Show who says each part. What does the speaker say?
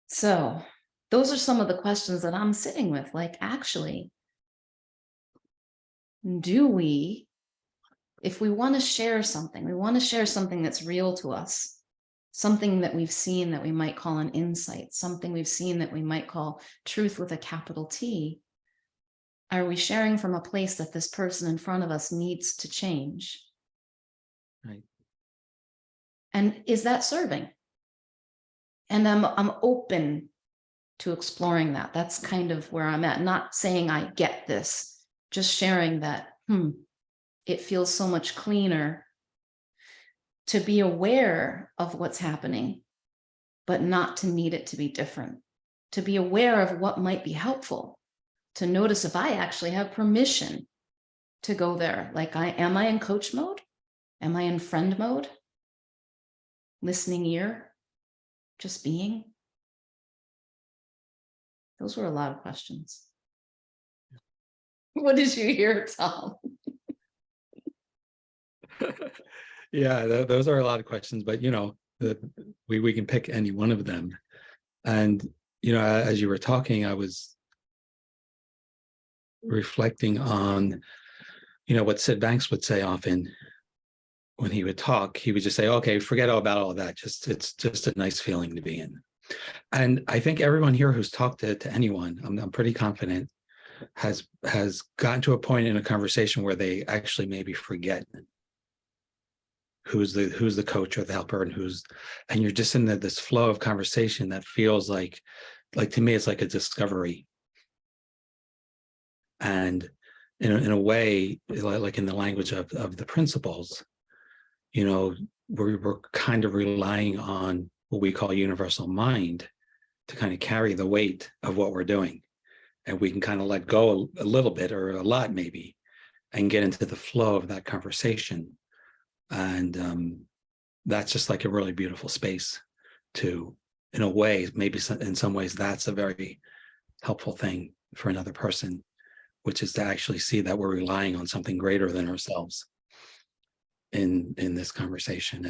Speaker 1: So those are some of the questions that I'm sitting with. Like, actually, do we, if we want to share something, we want to share something that's real to us, something that we've seen that we might call an insight, something we've seen that we might call truth with a capital T. Are we sharing from a place that this person in front of us needs to change?
Speaker 2: Right.
Speaker 1: And is that serving? And I'm open to exploring that. That's kind of where I'm at. Not saying I get this, just sharing that, it feels so much cleaner to be aware of what's happening, but not to need it to be different, to be aware of what might be helpful, to notice if I actually have permission to go there. Like, am I in coach mode? Am I in friend mode? Listening ear? Just being? Those were a lot of questions. What did you hear, Tom?
Speaker 2: Yeah, those are a lot of questions, but we can pick any one of them. And as you were talking, I was reflecting on what Sid Banks would say often when he would talk. He would just say, okay, forget all about all of that, it's just a nice feeling to be in. And I think everyone here who's talked to anyone, I'm pretty confident, has gotten to a point in a conversation where they actually maybe forget who's the coach or the helper, and you're just in this flow of conversation that feels like to me it's like a discovery. And in a way, like in the language of the principles, we're kind of relying on what we call universal mind to kind of carry the weight of what we're doing, and we can kind of let go a little bit or a lot maybe and get into the flow of that conversation. And that's just like a really beautiful space to, in a way, maybe in some ways, that's a very helpful thing for another person, which is to actually see that we're relying on something greater than ourselves in this conversation.